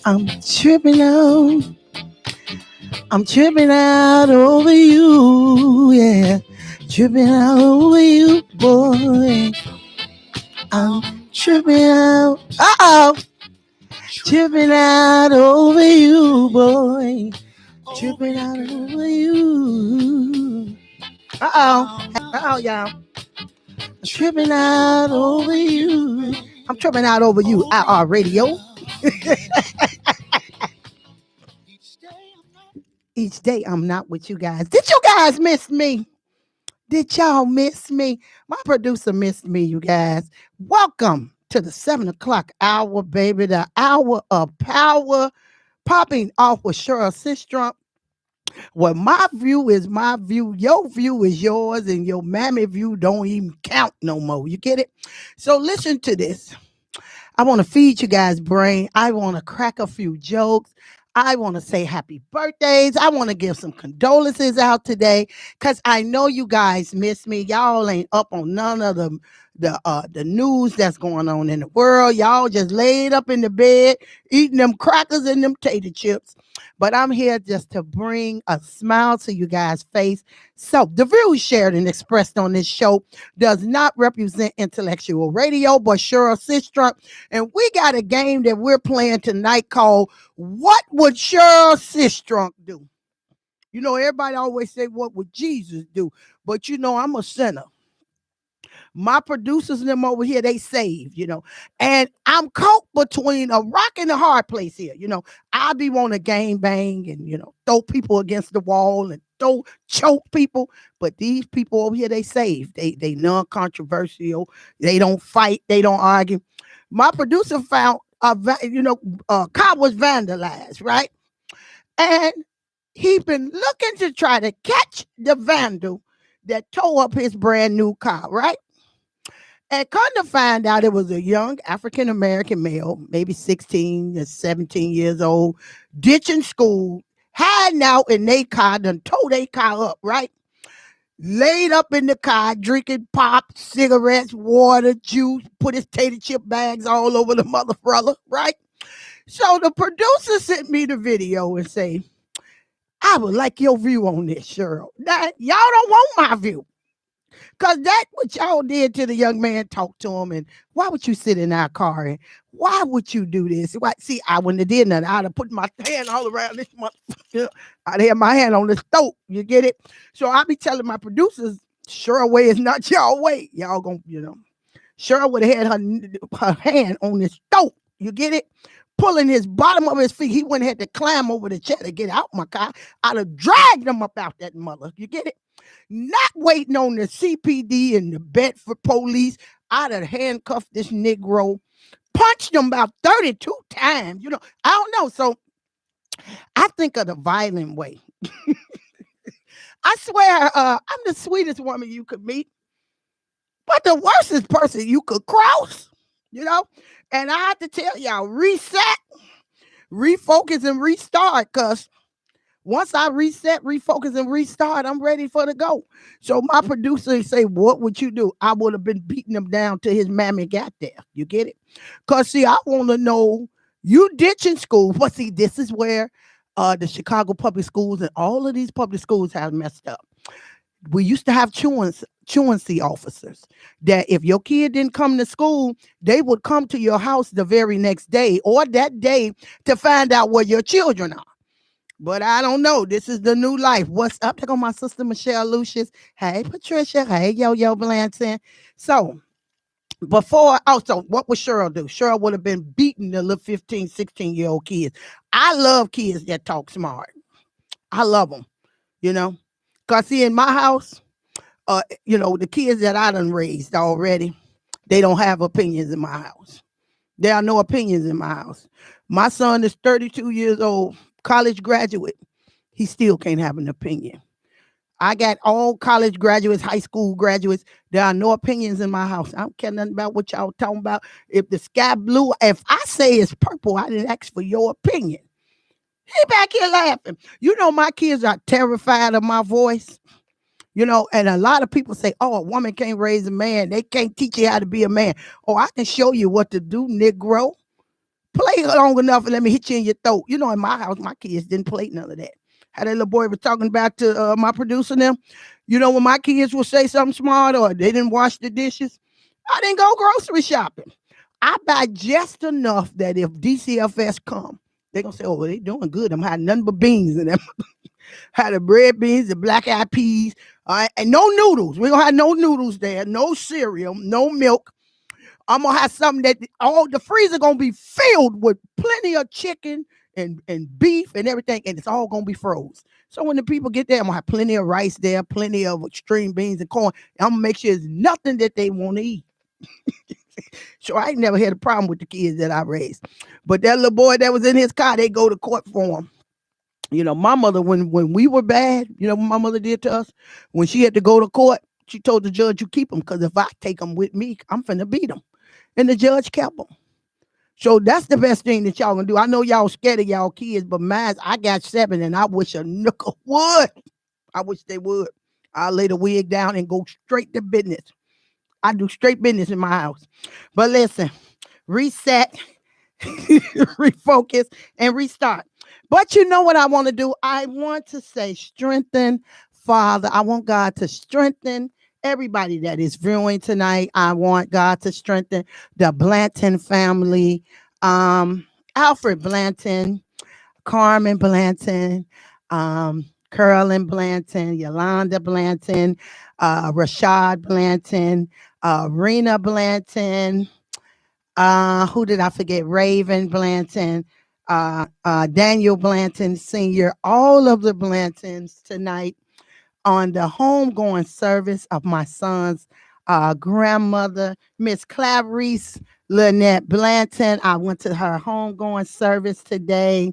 I'm tripping out. I'm tripping out over you. Yeah. Tripping out over you, boy. I'm tripping out. Uh-oh. Tripping out over you, boy. Tripping out over you. Uh-oh. Uh-oh, y'all. I'm tripping out over you. I'm tripping out over you, our radio. Each day I'm not with you guys. Did you guys miss me? Did y'all miss me? My producer missed me, you guys. Welcome to the 7 o'clock hour, baby. The hour of power. Popping off with Cheryl Sistrunk. Well, my view is my view. Your view is yours, and your mammy view don't even count no more. You get it? So listen to this. I want to feed you guys brain. I want to crack a few jokes. I want to say happy birthdays. I want to give some condolences out today because I know you guys miss me. Y'all ain't up on none of the news that's going on in the world. Y'all just laid up in the bed eating them crackers and them tater chips. But I'm here just to bring a smile to you guys' face. So the views shared and expressed on this show does not represent intellectual radio, but Cheryl Sistrunk. And we got a game that we're playing tonight called What Would Cheryl Sistrunk Do? You know, everybody always say, what would Jesus do? But you know, I'm a sinner. My producers and them over here, they saved, and I'm caught between a rock and a hard place here. I be want to gang bang and, throw people against the wall and choke people. But these people over here, they saved. They non-controversial. They don't fight. They don't argue. My producer found, a car was vandalized, right? And he been looking to try to catch the vandal that tore up his brand new car, right? And come to find out, it was a young African-American male, maybe 16 or 17 years old, ditching school, hiding out in their car, done tore their car up, right? Laid up in the car, drinking pop, cigarettes, water, juice, put his tater chip bags all over the mother brother, right? So the producer sent me the video and say, I would like your view on this, Cheryl. Now, y'all don't want my view. Because that's what y'all did to the young man, talk to him, and why would you sit in our car, and why would you do this? Why? See, I wouldn't have did nothing. I'd have put my hand all around this motherfucker. I'd have my hand on this throat. You get it? So I be telling my producers, Cheryl way is not y'all way. Y'all gonna, Cheryl would have had her hand on his throat. You get it? Pulling his bottom of his feet. He wouldn't have had to climb over the chair to get out my car. I'd have dragged him up out that mother. You get it? Not waiting on the CPD and the Bedford police. I'd have handcuffed this Negro, punched him about 32 times. I don't know. So I think of the violent way. I swear, I'm the sweetest woman you could meet, but the worstest person you could cross, And I have to tell y'all, reset, refocus, and restart, because once I reset, refocus, and restart, I'm ready for the go. So my producer say, what would you do? I would have been beating him down till his mammy got there. You get it? Because, see, I want to know, you ditching school. But, see, this is where the Chicago public schools and all of these public schools have messed up. We used to have truancy officers that if your kid didn't come to school, they would come to your house the very next day or that day to find out where your children are. But I don't know. This is the new life. What's up? There go my sister, Michelle Lucius. Hey, Patricia. Hey, Yo Blanton. So, what would Cheryl do? Cheryl would have been beating the little 15, 16-year-old kids. I love kids that talk smart. I love them, Because, see, in my house, the kids that I done raised already, they don't have opinions in my house. There are no opinions in my house. My son is 32 years old. College graduate, he still can't have an opinion. I got all college graduates, high school graduates. There are no opinions in my house. I don't care nothing about what y'all talking about. If the sky blue, if I say it's purple, I didn't ask for your opinion. He back here laughing. My kids are terrified of my voice. And a lot of people say, oh, a woman can't raise a man. They can't teach you how to be a man. Oh, I can show you what to do, Negro. Play long enough and let me hit you in your throat. You know, in my house, my kids didn't play none of that. How that little boy was talking about to my producer and them. You know, when my kids will say something smart or they didn't wash the dishes, I didn't go grocery shopping. I buy just enough that if DCFS come, they're going to say, oh, well, they doing good. I'm having nothing but beans in them. Had the red beans, the black eyed peas, all right, and no noodles. We don't have no noodles there, no cereal, no milk. I'm gonna have something that all the freezer gonna be filled with plenty of chicken and beef and everything, and it's all gonna be froze. So when the people get there, I'm gonna have plenty of rice there, plenty of string beans and corn. And I'm gonna make sure there's nothing that they want to eat. So I ain't never had a problem with the kids that I raised. But that little boy that was in his car, they go to court for him. You know, my mother, when we were bad, you know what my mother did to us? When she had to go to court, she told the judge, you keep them, because if I take them with me, I'm finna beat them. And the judge kept them. So that's the best thing that y'all gonna do. I know y'all scared of y'all kids, but mine, I got 7, and I wish a nickel would. I wish they would. I'll lay the wig down and go straight to business. I do straight business in my house. But listen, reset, refocus, and restart. But you know what I want to do? I want to say strengthen, Father. I want God to strengthen everybody that is viewing tonight. I want God to strengthen the Blanton family, Alfred Blanton, Carmen Blanton, Carolyn Blanton, Yolanda Blanton, Rashad Blanton, Rena Blanton. Who did I forget? Raven Blanton, Daniel Blanton Sr., all of the Blantons tonight on the homegoing service of my son's grandmother, Miss Clarice Lynette Blanton. I went to her homegoing service today,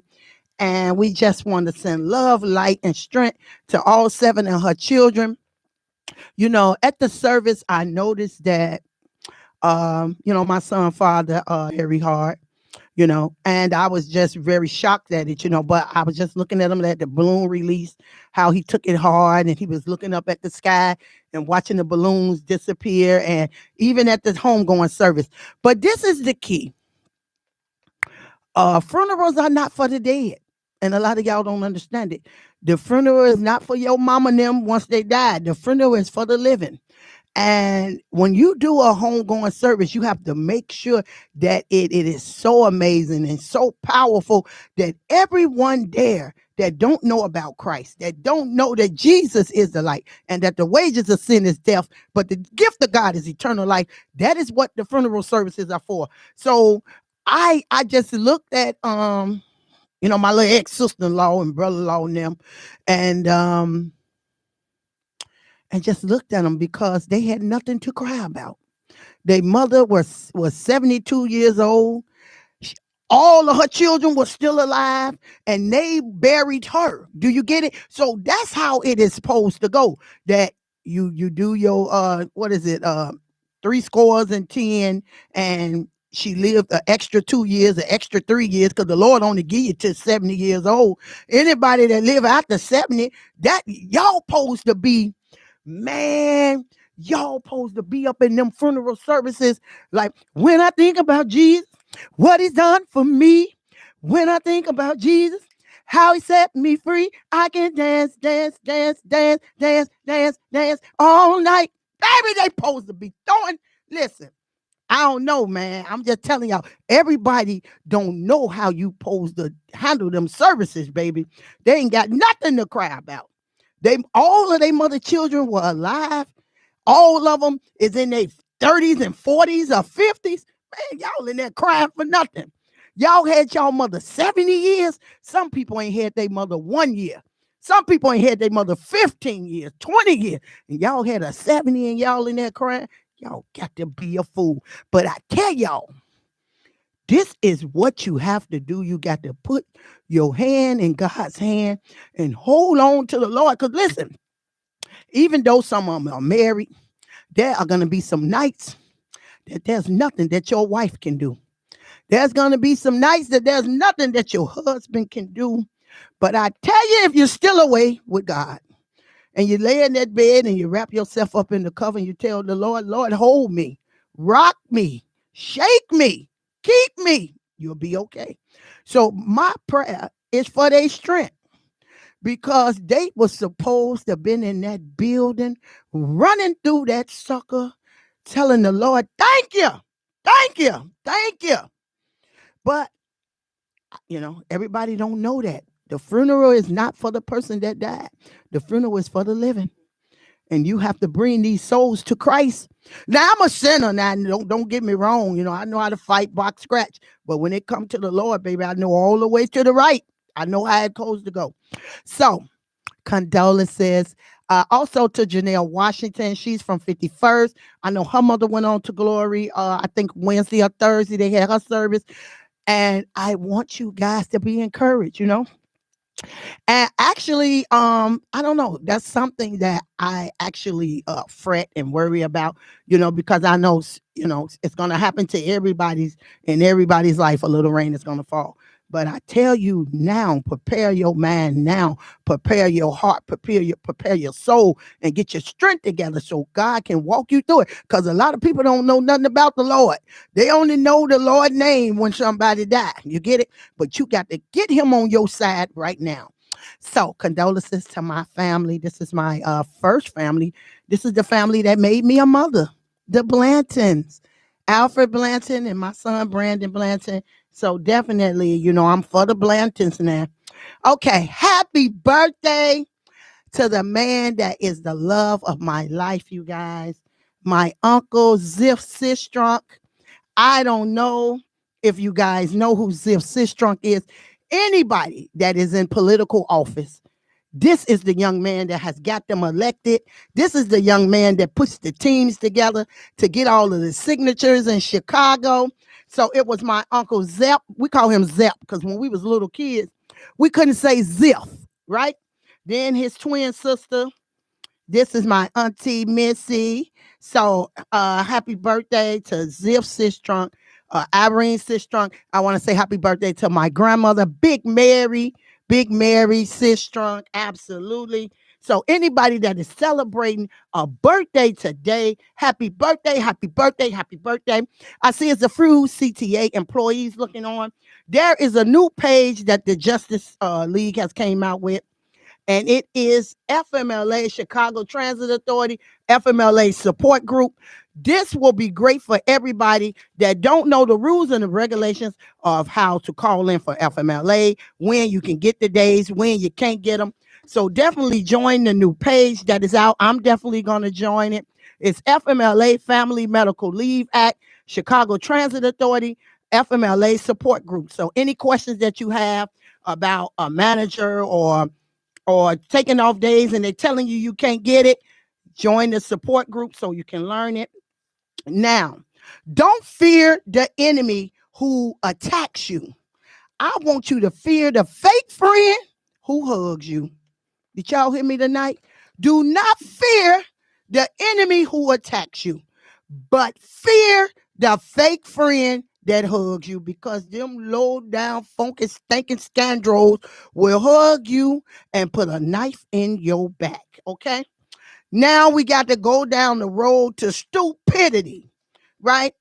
and we just want to send love, light, and strength to all 7 of her children. You know, at the service, I noticed that, you know, my son father, Harry Hart, you know, and I was just very shocked at it, you know, but I was just looking at him at the balloon release, how he took it hard, and he was looking up at the sky and watching the balloons disappear, and even at the homegoing service. But this is the key. Funerals are not for the dead. And a lot of y'all don't understand it. The funeral is not for your mama and them once they died. The funeral is for the living. And when you do a homegoing service, you have to make sure that it is so amazing and so powerful that everyone there that don't know about Christ, that don't know that Jesus is the light, and that the wages of sin is death, but the gift of God is eternal life. That is what the funeral services are for. So I just looked at you know, my little ex-sister-in-law and brother-in-law and them, and just looked at them because they had nothing to cry about. Their mother was 72 years old. All of her children were still alive, and they buried her. Do you get it? So that's how it is supposed to go. That you do your what is it? 70, and she lived an extra 2 years, an extra 3 years, because the Lord only give you to 70 years old. Anybody that live after 70, that y'all supposed to be, man, y'all supposed to be up in them funeral services. Like, when I think about Jesus, what he's done for me, when I think about Jesus, how he set me free, I can dance, dance, dance, dance, dance, dance, dance all night. Baby, they supposed to be throwing. Listen, I don't know, man. I'm just telling y'all, everybody don't know how you supposed to handle them services, baby. They ain't got nothing to cry about. All of their mother children were alive. All of them is in their 30s and 40s or 50s. Man, y'all in there crying for nothing. Y'all had y'all mother 70 years. Some people ain't had their mother 1 year. Some people ain't had their mother 15 years, 20 years. And y'all had a 70 and y'all in there crying. Y'all got to be a fool. But I tell y'all, this is what you have to do. You got to put your hand in God's hand and hold on to the Lord. Because listen, even though some of them are married, there are going to be some nights that there's nothing that your wife can do. There's going to be some nights that there's nothing that your husband can do. But I tell you, if you're still away with God and you lay in that bed and you wrap yourself up in the cover and you tell the Lord, Lord, hold me, rock me, shake me, keep me. You'll be okay. So my prayer is for their strength because they was supposed to have been in that building, running through that sucker, telling the Lord, thank you, thank you, thank you. But, everybody don't know that. The funeral is not for the person that died. The funeral is for the living. And you have to bring these souls to Christ. Now I'm a sinner now. Don't get me wrong. I know how to fight, box, scratch. But when it comes to the Lord, baby, I know all the way to the right. I know how it goes to go. So condolences. Also to Janelle Washington. She's from 51st. I know her mother went on to glory. I think Wednesday or Thursday they had her service. And I want you guys to be encouraged. And actually, I don't know. That's something that I actually fret and worry about, because I know, it's going to happen to everybody's life. A little rain is going to fall. But I tell you now, prepare your mind now, prepare your heart, prepare your soul, and get your strength together so God can walk you through it. Because a lot of people don't know nothing about the Lord. They only know the Lord's name when somebody died. You get it? But you got to get him on your side right now. So condolences to my family. This is my first family. This is the family that made me a mother. The Blantons, Alfred Blanton and my son Brandon Blanton. So definitely, I'm for the Blantons now. Okay, happy birthday to the man that is the love of my life, you guys. My uncle Ziff Sistrunk. I don't know if you guys know who Ziff Sistrunk is. Anybody that is in political office, this is the young man that has got them elected. This is the young man that puts the teams together to get all of the signatures in Chicago. So it was my uncle Zepp. We call him Zepp because when we was little kids, we couldn't say Ziff, right? Then his twin sister, this is my auntie Missy. So happy birthday to Ziff Sistrunk, Irene Sistrunk. I want to say happy birthday to my grandmother, Big Mary Sistrunk. Absolutely. So anybody that is celebrating a birthday today, happy birthday, happy birthday, happy birthday. I see it's a few CTA employees looking on. There is a new page that the Justice League has came out with. And it is FMLA, Chicago Transit Authority, FMLA support group. This will be great for everybody that don't know the rules and the regulations of how to call in for FMLA, when you can get the days, when you can't get them. So definitely join the new page that is out. I'm definitely going to join it. It's FMLA Family Medical Leave Act, Chicago Transit Authority, FMLA support group. So any questions that you have about a manager or taking off days and they're telling you can't get it, join the support group so you can learn it. Now, don't fear the enemy who attacks you. I want you to fear the fake friend who hugs you. Did y'all hear me tonight? Do not fear the enemy who attacks you, but fear the fake friend that hugs you, because them low down, funky, stinking scoundrels will hug you and put a knife in your back. Okay? Now we got to go down the road to stupidity, right?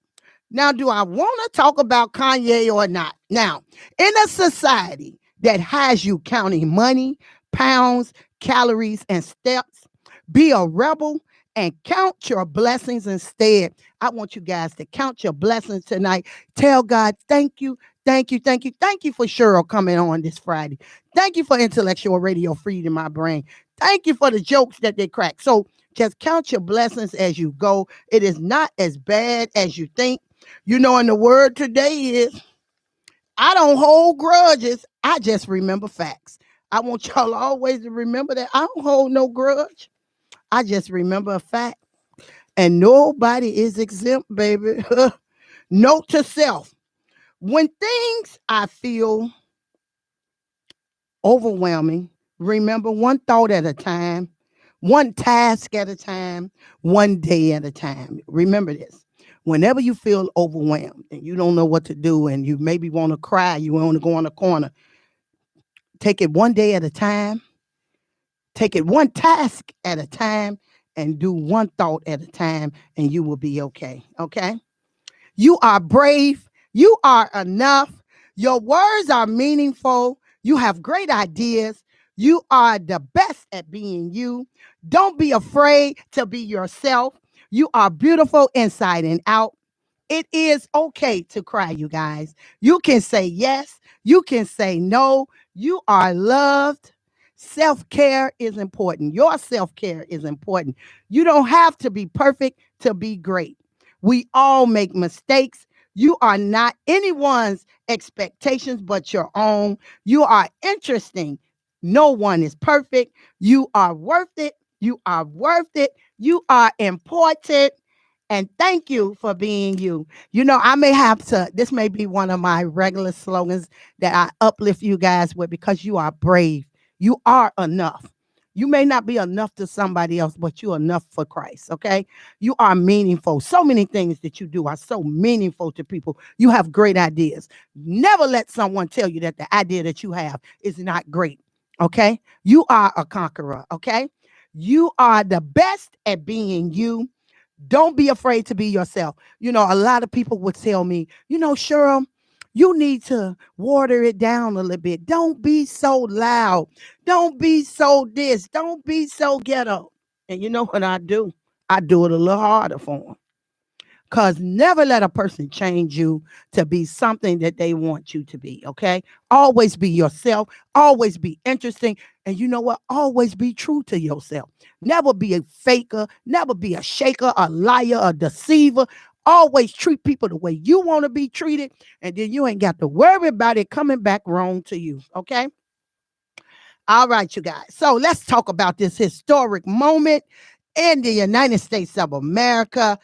Now, do I want to talk about Kanye or not? Now, in a society that has you counting money, pounds, calories, and steps, be a rebel and count your blessings instead. I want you guys to count your blessings tonight. Tell God, thank you, thank you, thank you. Thank you for Cheryl coming on this Friday. Thank you for intellectual radio feeding my brain. Thank you for the jokes that they crack. So just count your blessings as you go. It is not as bad as you think. And the word today is, I don't hold grudges. I just remember facts. I want y'all always to remember that I don't hold no grudge. I just remember a fact. And nobody is exempt, baby. Note to self. When things I feel overwhelming, remember one thought at a time, one task at a time, one day at a time. Remember this. Whenever you feel overwhelmed and you don't know what to do and you maybe want to cry, you want to go on a corner, take it one day at a time, take it one task at a time, and do one thought at a time, and you will be okay. Okay? You are brave. You are enough. Your words are meaningful. You have great ideas. You are the best at being you. Don't be afraid to be yourself. You are beautiful inside and out. It is okay to cry, you guys. You can say yes. You can say no. You are loved. Self care is important. Your self care is important. You don't have to be perfect to be great. We all make mistakes. You are not anyone's expectations but your own. You are interesting. No one is perfect. You are worth it. You are worth it. You are important. And thank you for being you. I may have to, this may be one of my regular slogans that I uplift you guys with, because you are brave. You are enough. You may not be enough to somebody else, but you're enough for Christ, okay? You are meaningful. So many things that you do are so meaningful to people. You have great ideas. Never let someone tell you that the idea that you have is not great, okay? You are a conqueror, okay? You are the best at being you. Don't be afraid to be yourself. A lot of people would tell me, Cheryl, you need to water it down a little bit. Don't be so loud. Don't be so this. Don't be so ghetto. And you know what I do? I do it a little harder for them. Because never let a person change you to be something that they want you to be, okay? Always be yourself. Always be interesting. And you know what? Always be true to yourself. Never be a faker. Never be a shaker, a liar, a deceiver. Always treat people the way you want to be treated. And then you ain't got to worry about it coming back wrong to you, okay? All right, you guys. So let's talk about this historic moment in the United States of America.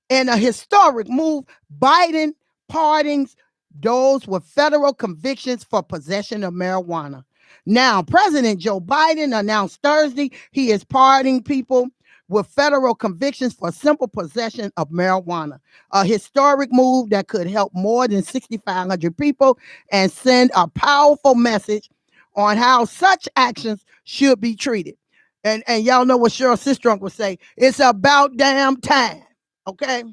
In a historic move, Biden pardons those with federal convictions for possession of marijuana. Now, President Joe Biden announced Thursday he is pardoning people with federal convictions for simple possession of marijuana, a historic move that could help more than 6,500 people and send a powerful message on how such actions should be treated. And y'all know what Cheryl Sistrunk would say, it's about damn time. Okay.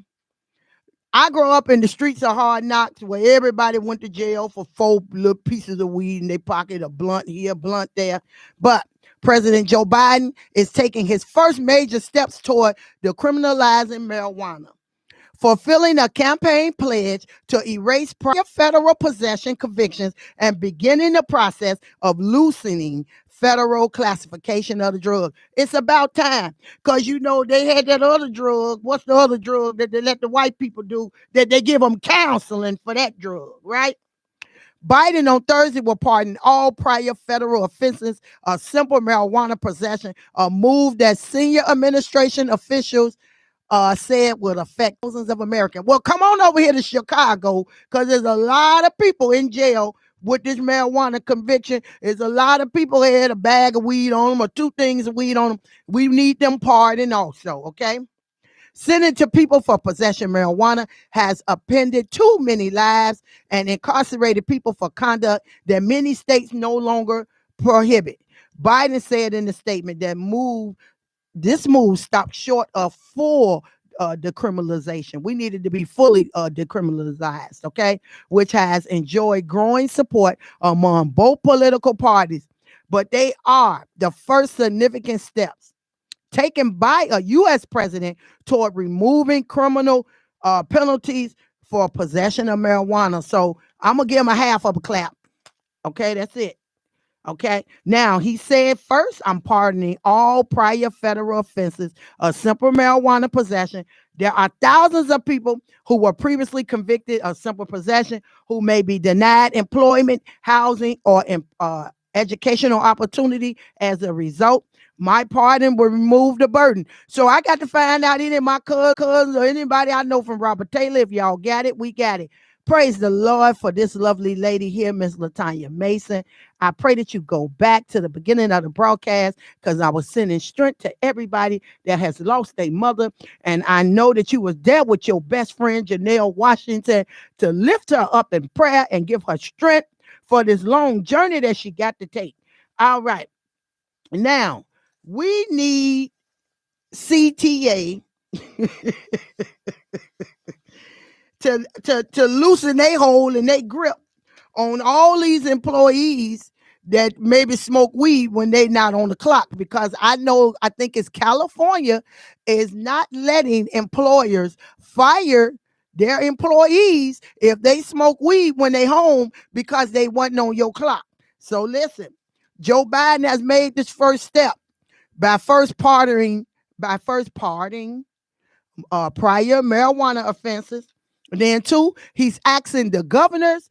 I grew up in the streets of Hard Knocks where everybody went to jail for 4 little pieces of weed in their pocket, a blunt here, blunt there. But President Joe Biden is taking his first major steps toward decriminalizing marijuana, fulfilling a campaign pledge to erase prior federal possession convictions and beginning the process of loosening federal classification of the drug. It's about time, because they had that other drug. What's the other drug that they let the white people do, that they give them counseling for that drug, right? Biden on Thursday will pardon all prior federal offenses of simple marijuana possession, a move that senior administration officials said would affect thousands of Americans. Well, come on over here to Chicago, because there's a lot of people in jail with this marijuana conviction. There's a lot of people who had a bag of weed on them or 2 things of weed on them. We need them pardoned also, okay? Sending to people for possession of marijuana has upended too many lives and incarcerated people for conduct that many states no longer prohibit. Biden said in the statement that this move stopped short of full decriminalization. We needed to be fully decriminalized, okay? Which has enjoyed growing support among both political parties. But they are the first significant steps taken by a U.S. president toward removing criminal penalties for possession of marijuana. So I'm going to give him a half of a clap. Okay, that's it. Okay. Now, he said, first, I'm pardoning all prior federal offenses of simple marijuana possession. There are thousands of people who were previously convicted of simple possession who may be denied employment, housing, or educational opportunity as a result. My pardon will remove the burden. So I got to find out any of my cousins or anybody I know from Robert Taylor. If y'all got it, we got it. Praise the Lord for this lovely lady here, Miss LaTanya Mason. I pray that you go back to the beginning of the broadcast, because I was sending strength to everybody that has lost their mother. And I know that you was there with your best friend, Janelle Washington, to lift her up in prayer and give her strength for this long journey that she got to take. All right. Now, we need CTA to loosen their hold and their grip on all these employees that maybe smoke weed when they not on the clock, because I think it's California is not letting employers fire their employees if they smoke weed when they home because they wasn't on your clock. So listen, Joe Biden has made this first step by first pardoning prior marijuana offenses. Then two, he's asking the governors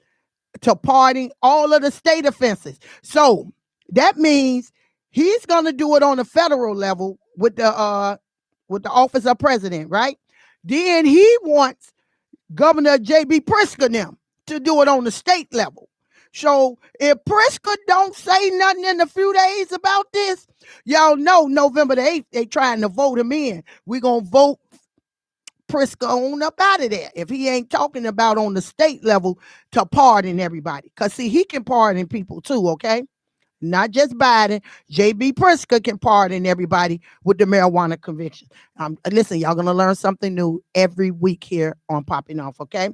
to pardon all of the state offenses. So that means he's going to do it on the federal level with the office of president, right? Then he wants Governor J.B. Pritzker them to do it on the state level. So if Pritzker don't say nothing in a few days about this, y'all know November the 8th, they trying to vote him in. We're going to vote Pritzker on up out of there if he ain't talking about on the state level to pardon everybody. Because, see, he can pardon people too, okay? Not just Biden. J.B. Pritzker can pardon everybody with the marijuana conviction. Listen, y'all going to learn something new every week here on Popping Off, okay?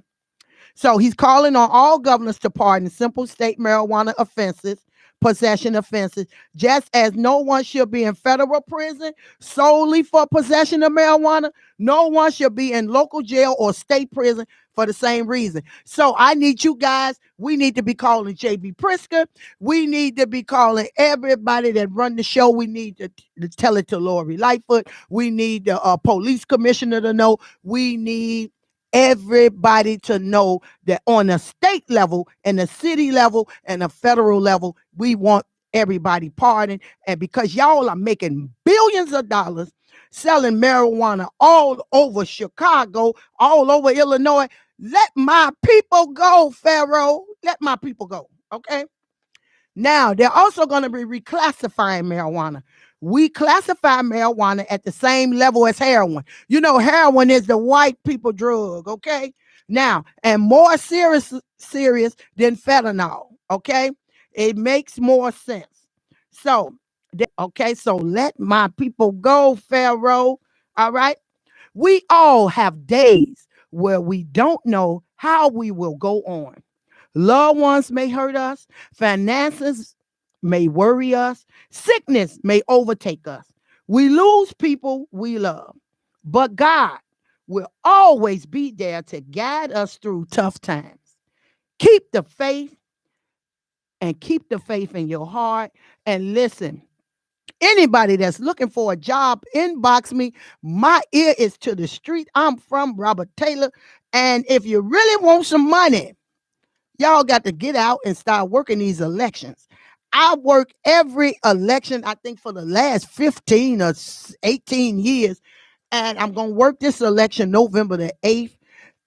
So he's calling on all governors to pardon simple state marijuana offenses, possession offenses, just as no one should be in federal prison solely for possession of marijuana. No one should be in local jail or state prison for the same reason. So I need you guys, we need to be calling J.B. Pritzker. We need to be calling everybody that run the show. We need to tell it to Lori Lightfoot. We need the police commissioner to know. We need everybody to know that on a state level and a city level and a federal level, we want everybody pardoned. And because y'all are making billions of dollars selling marijuana all over Chicago, all over Illinois, let my people go, Pharaoh. Let my people go, okay? Now, they're also going to be reclassifying marijuana. We classify marijuana at the same level as heroin. You know, heroin is the white people drug, okay? Now, and more serious than fentanyl, okay? It makes more sense. So, okay, so let my people go, Pharaoh, all right? We all have days where we don't know how we will go on. Loved ones may hurt us. Finances may worry us. Sickness may overtake us. We lose people we love. But God will always be there to guide us through tough times. Keep the faith and keep the faith in your heart. And listen, anybody that's looking for a job, inbox me. My ear is to the street. I'm from Robert Taylor. And if you really want some money, y'all got to get out and start working these elections. I work every election, I think, for the last 15 or 18 years. And I'm going to work this election November the 8th.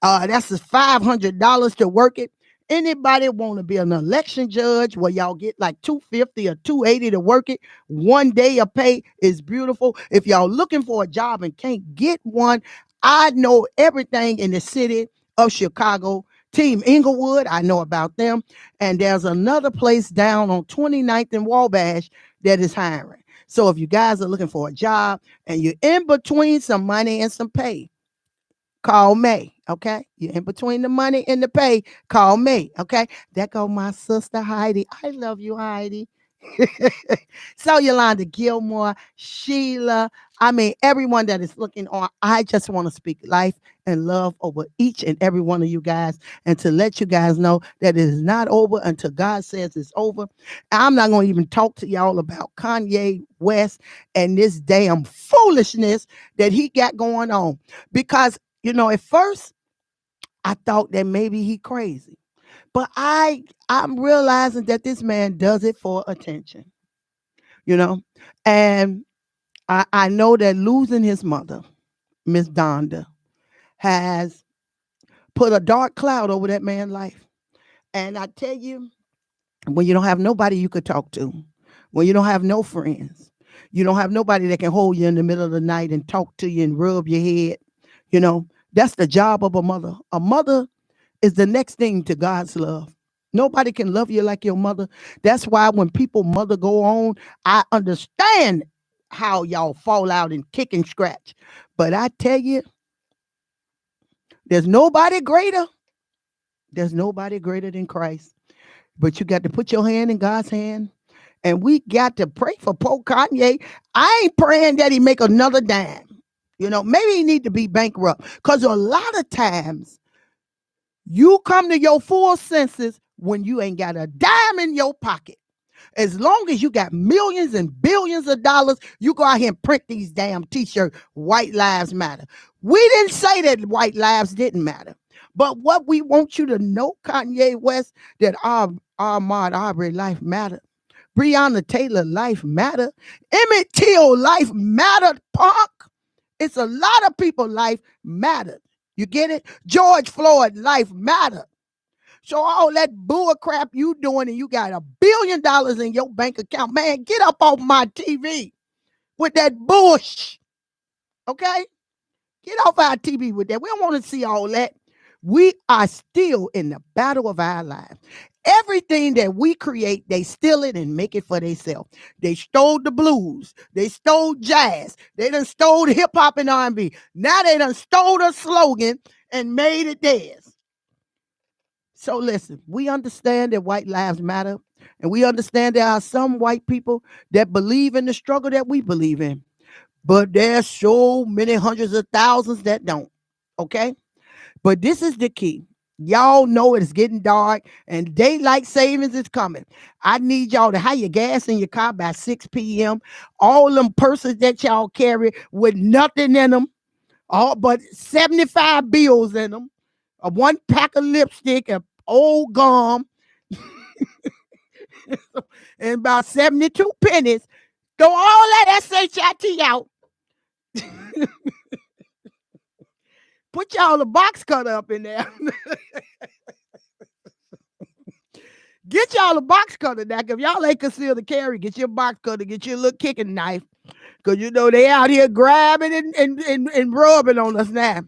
That's $500 to work it. Anybody want to be an election judge where y'all get like $250 or $280 to work it? One day of pay is beautiful. If y'all looking for a job and can't get one, I know everything in the city of Chicago. Team Inglewood, I know about them. And there's another place down on 29th and Wabash that is hiring. So if you guys are looking for a job and you're in between some money and some pay, call me, okay? You're in between the money and the pay, call me, okay? That go my sister Heidi. I love you, Heidi. So Yolanda Gilmore, Sheila, I mean, everyone that is looking on, I just want to speak life and love over each and every one of you guys and to let you guys know that it is not over until God says it's over. I'm not going to even talk to y'all about Kanye West and this damn foolishness that he got going on because, you know, at first I thought that maybe he crazy. But I'm realizing that this man does it for attention, you know. And I know that losing his mother, Miss Donda, has put a dark cloud over that man's life. And I tell you, when you don't have nobody you could talk to, when you don't have no friends, you don't have nobody that can hold you in the middle of the night and talk to you and rub your head, you know, that's the job of a mother. A mother is the next thing to God's love. Nobody can love you like your mother. That's why when people mother go on, I understand how y'all fall out and kick and scratch. But I tell you, there's nobody greater. There's nobody greater than Christ. But you got to put your hand in God's hand. And we got to pray for poor Kanye. I ain't praying that he make another dime. Maybe he need to be bankrupt. Because a lot of times you come to your full senses when you ain't got a dime in your pocket. As long as you got millions and billions of dollars, you go out here and print these damn t-shirts, White Lives Matter. We didn't say that white lives didn't matter. But what we want you to know, Kanye West, that our Ahmaud Arbery life mattered. Breonna Taylor life matter. Emmett Till life mattered, punk. It's a lot of people life mattered. You get it? George Floyd life mattered. So all that bull crap you doing and you got $1 billion in your bank account, man, get up off my TV with that bush. Okay? Get off our TV with that. We don't want to see all that. We are still in the battle of our lives. Everything that we create, they steal it and make it for themselves. They stole the blues. They stole jazz. They done stole the hip hop and R&B. Now they done stole the slogan and made it theirs. So listen, we understand that white lives matter, and we understand there are some white people that believe in the struggle that we believe in, but there's so many hundreds of thousands that don't, okay? But this is the key. Y'all know it's getting dark and daylight savings is coming. I need y'all to have your gas in your car by 6 p.m. All them purses that y'all carry with nothing in them, all but 75 bills in them. One pack of lipstick, an old gum, and about 72 pennies. Throw all that SHIT out. Put y'all a box cutter up in there. Get y'all a box cutter now. If y'all ain't concealed to carry, get your box cutter, get your little kicking knife. Because they out here grabbing and rubbing on us now.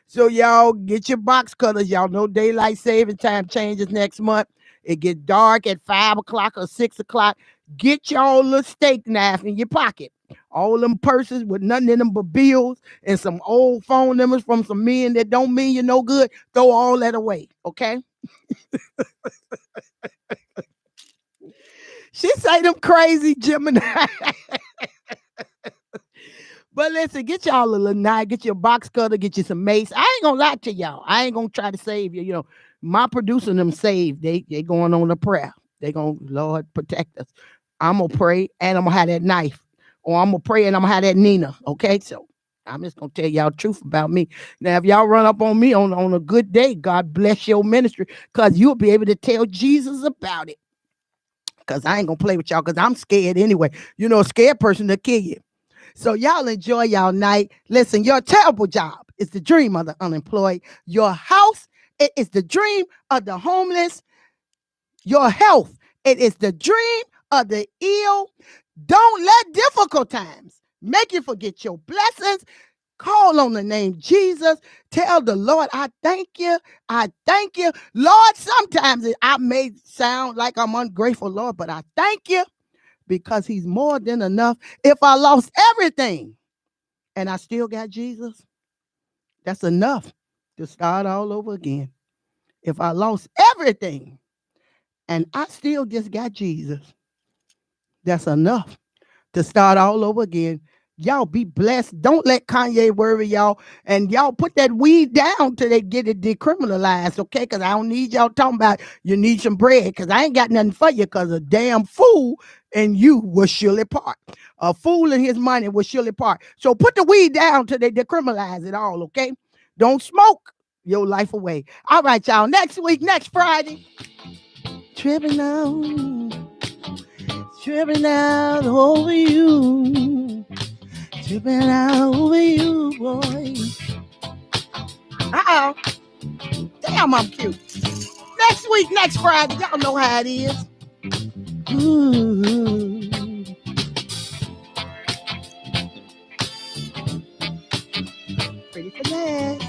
So y'all get your box cutters. Y'all know daylight saving time changes next month. It gets dark at 5 o'clock or 6 o'clock. Get y'all a little steak knife in your pocket. All them purses with nothing in them but bills and some old phone numbers from some men that don't mean you no good. Throw all that away, okay? She say them crazy Gemini. But listen, get y'all a little knife, get your box cutter, get you some mace. I ain't gonna lie to y'all. I ain't gonna try to save you. My producer them saved. They going on a prayer. They gonna, Lord, protect us. I'm gonna pray and I'm gonna have that knife. Or I'm gonna pray and I'm gonna have that Nina. Okay, so I'm just gonna tell y'all the truth about me. Now, if y'all run up on me on a good day, God bless your ministry, because you'll be able to tell Jesus about it. Because I ain't gonna play with y'all because I'm scared anyway. A scared person will kill you. So y'all enjoy y'all night. Listen, your terrible job is the dream of the unemployed. Your house, it is the dream of the homeless. Your health, it is the dream of the ill. Don't let difficult times make you forget your blessings. Call on the name Jesus. Tell the Lord, I thank you. I thank you. Lord, sometimes I may sound like I'm ungrateful, Lord, but I thank you, because he's more than enough. If I lost everything and I still got Jesus, that's enough to start all over again. If I lost everything and I still just got Jesus, that's enough to start all over again. Y'all be blessed. Don't let Kanye worry y'all. And y'all put that weed down till they get it decriminalized, okay? Because I don't need y'all talking about you need some bread, because I ain't got nothing for you, because a damn fool and you will surely part. A fool and his money will surely part. So put the weed down till they decriminalize it all, okay? Don't smoke your life away. All right, y'all. Next week, next Friday. Tripping out over you. Tripping out over you, boy. Uh-oh. Damn, I'm cute. Next week, next Friday. Y'all know how it is. Ooh. Pretty for that.